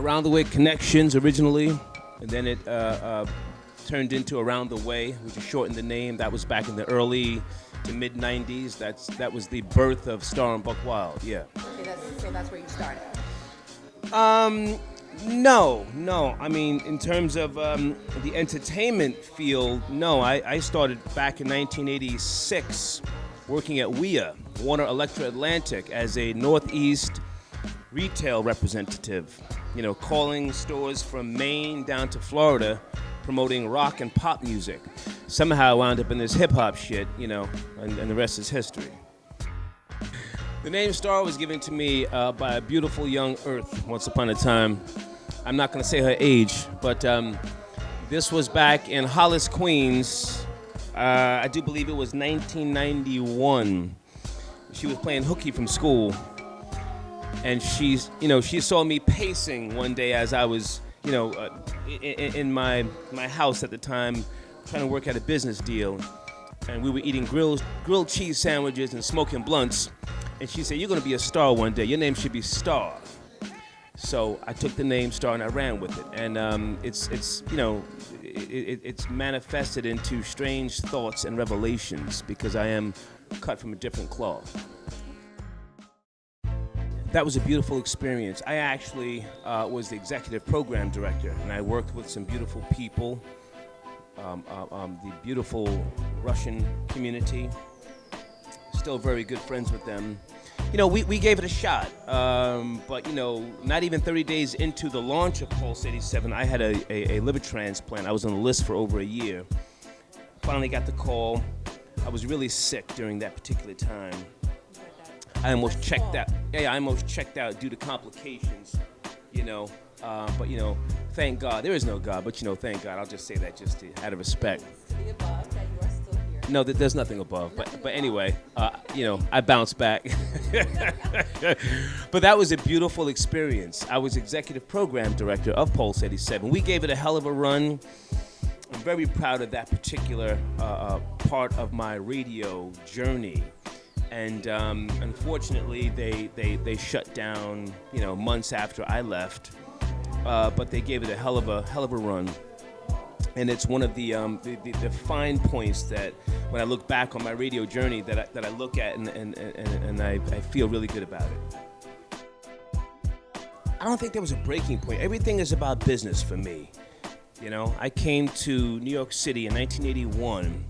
Around the Way Connections originally, and then it turned into Around the Way, which is shortened the name. That was back in the early to mid '90s. That was the birth of Star and Bucwild. Yeah. Okay, so that's where you started. No. I mean, in terms of the entertainment field, no. I started back in 1986 working at WEA, Warner Electro Atlantic, as a Northeast retail representative. You know, calling stores from Maine down to Florida, promoting rock and pop music. Somehow I wound up in this hip-hop shit, you know, and the rest is history. The name Star was given to me by a beautiful young Earth once upon a time. I'm not going to say her age, but this was back in Hollis, Queens. I do believe it was 1991. She was playing hooky from school, and she saw me pacing one day as I was, in my house at the time, trying to work out a business deal, and we were eating grilled cheese sandwiches and smoking blunts. And she said, "You're going to be a star one day. Your name should be Star." So I took the name Star and I ran with it. And it's manifested into strange thoughts and revelations because I am cut from a different cloth. That was a beautiful experience. I actually was the executive program director, and I worked with some beautiful people, the beautiful Russian community. Still very good friends with them. You know, we gave it a shot, but, not even 30 days into the launch of Pulse 87, I had a liver transplant. I was on the list for over a year. Finally got the call. I was really sick during that particular time. I almost checked out. Yeah, I almost checked out due to complications, but, thank God. There is no God, but, thank God. I'll just say that just out of respect. To the above that you are still here. No, there's nothing above. But anyway, I bounced back. But that was a beautiful experience. I was executive program director of Pulse 87. We gave it a hell of a run. I'm very proud of that particular part of my radio journey. And unfortunately, they shut down, months after I left. But they gave it a hell of a run. And it's one of the fine points that when I look back on my radio journey that I look at and I feel really good about it. I don't think there was a breaking point. Everything is about business for me. I came to New York City in 1981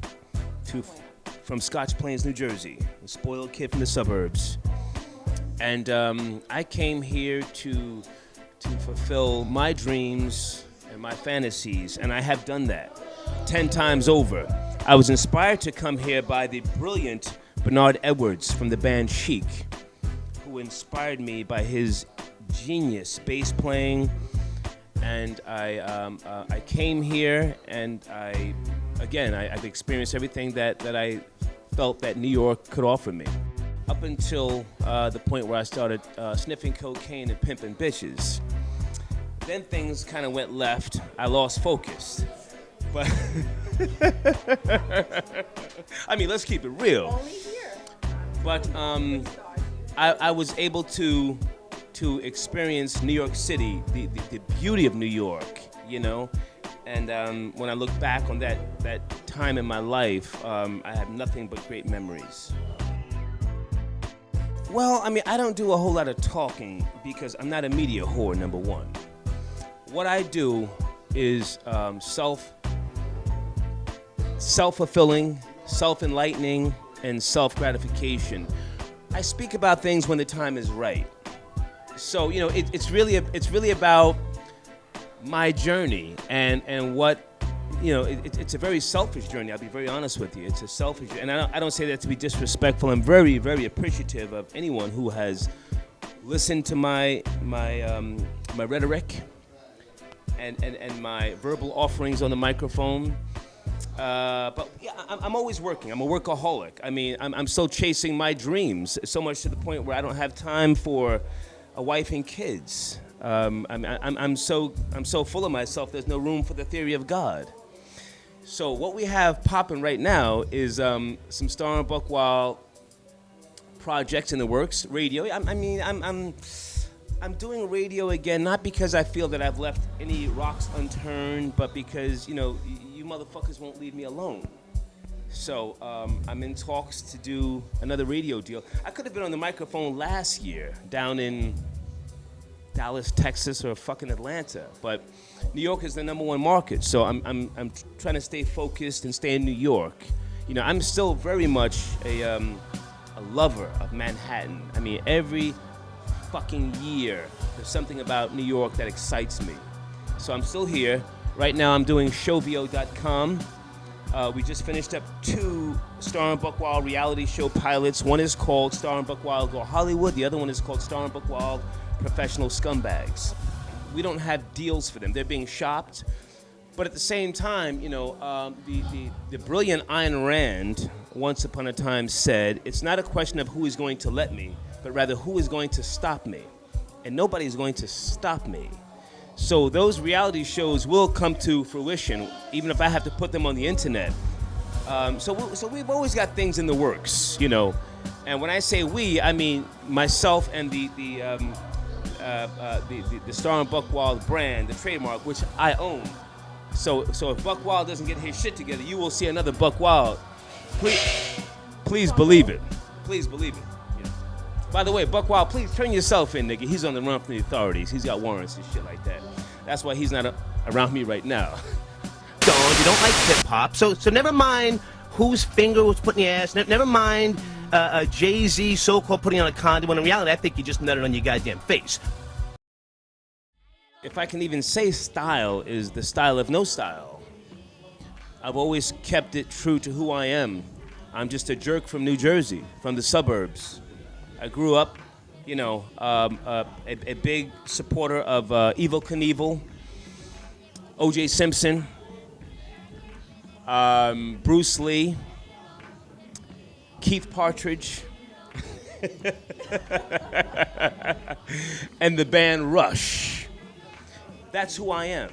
from Scotch Plains, New Jersey, a spoiled kid from the suburbs. And I came here to fulfill my dreams and my fantasies, and I have done that 10 times over. I was inspired to come here by the brilliant Bernard Edwards from the band Chic, who inspired me by his genius bass playing. And I came here, and I've experienced everything that I felt that New York could offer me. Up until the point where I started sniffing cocaine and pimping bitches. Then things kind of went left. I lost focus. But I mean, let's keep it real. Only here. But I was able to experience New York City, the beauty of New York, And when I look back on that time in my life, I have nothing but great memories. Well, I mean, I don't do a whole lot of talking because I'm not a media whore, number one. What I do is self-fulfilling, self-enlightening, and self-gratification. I speak about things when the time is right. So, it's really about my journey and what, it's a very selfish journey. I'll be very honest with you. It's a selfish, and I don't say that to be disrespectful. I'm very, very appreciative of anyone who has listened to my rhetoric and my verbal offerings on the microphone. But yeah, I'm always working. I'm a workaholic. I mean, I'm still chasing my dreams, so much to the point where I don't have time for a wife and kids. I'm so full of myself. There's no room for the theory of God. So what we have popping right now is some Star and Bucwild projects in the works. Radio. I'm doing radio again, not because I feel that I've left any rocks unturned, but because, you know, you motherfuckers won't leave me alone. So I'm in talks to do another radio deal. I could have been on the microphone last year down in Dallas, Texas, or fucking Atlanta, but New York is the #1 market. So I'm trying to stay focused and stay in New York. You know, I'm still very much a lover of Manhattan. I mean, every fucking year there's something about New York that excites me. So I'm still here. Right now I'm doing showvo.com. We just finished up 2 Star and Bucwild reality show pilots. One is called Star and Bucwild Go Hollywood. The other one is called Star and Bucwild Professional Scumbags. We don't have deals for them. They're being shopped. But at the same time, you know, the brilliant Ayn Rand once upon a time said, it's not a question of who is going to let me, but rather who is going to stop me. And nobody is going to stop me. So those reality shows will come to fruition, even if I have to put them on the internet. So we've always got things in the works, you know. And when I say we, I mean myself and the Star and Bucwild brand, the trademark, which I own. So if Bucwild doesn't get his shit together, you will see another Bucwild. Please believe it. Please believe it. Yeah. By the way, Bucwild, please turn yourself in, nigga. He's on the run from the authorities. He's got warrants and shit like that. That's why he's not around me right now. You don't like hip-hop, so never mind whose finger was put in your ass. Never mind Jay-Z so-called putting on a condom, when in reality, I think you just nutted on your goddamn face. If I can even say style is the style of no style. I've always kept it true to who I am. I'm just a jerk from New Jersey, from the suburbs. I grew up, you know, a big supporter of Evel Knievel, O.J. Simpson, Bruce Lee, Keith Partridge, and the band Rush. That's who I am.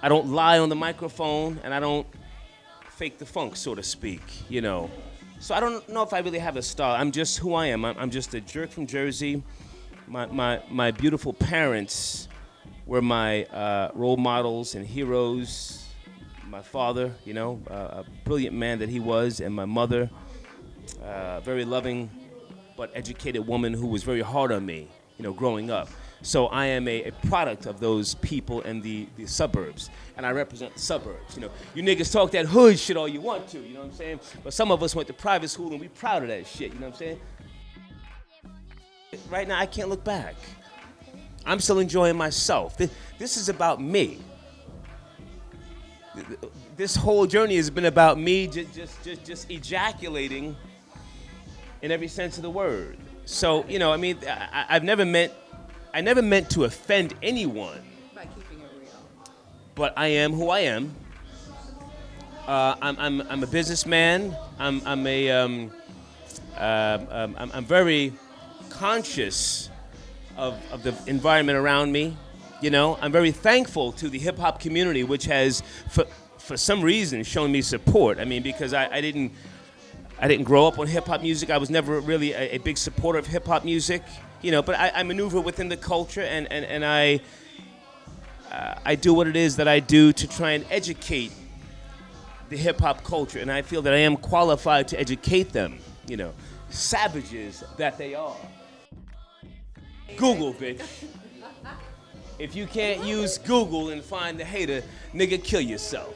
I don't lie on the microphone, and I don't fake the funk, so to speak, you know. So I don't know if I really have a style. I'm just who I am. I'm just a jerk from Jersey. My beautiful parents were my role models and heroes. My father, you know, a brilliant man that he was, and my mother, very loving but educated woman who was very hard on me, you know, growing up. So I am a product of those people in the suburbs, and I represent the suburbs. You know, you niggas talk that hood shit all you want to, you know what I'm saying? But some of us went to private school, and we proud of that shit, you know what I'm saying? Right now, I can't look back. I'm still enjoying myself. This is about me. This whole journey has been about me just ejaculating in every sense of the word. So, you know, I mean, I never meant to offend anyone. By keeping it real. But I am who I am. I'm a businessman. I'm very conscious of the environment around me. You know, I'm very thankful to the hip hop community, which has, for some reason, shown me support. I mean, because I didn't grow up on hip hop music. I was never really a big supporter of hip hop music. You know, but I maneuver within the culture, and I do what it is that I do to try and educate the hip hop culture, and I feel that I am qualified to educate them. You know, savages that they are. Google, bitch. If you can't use Google and find the hater, nigga, kill yourself.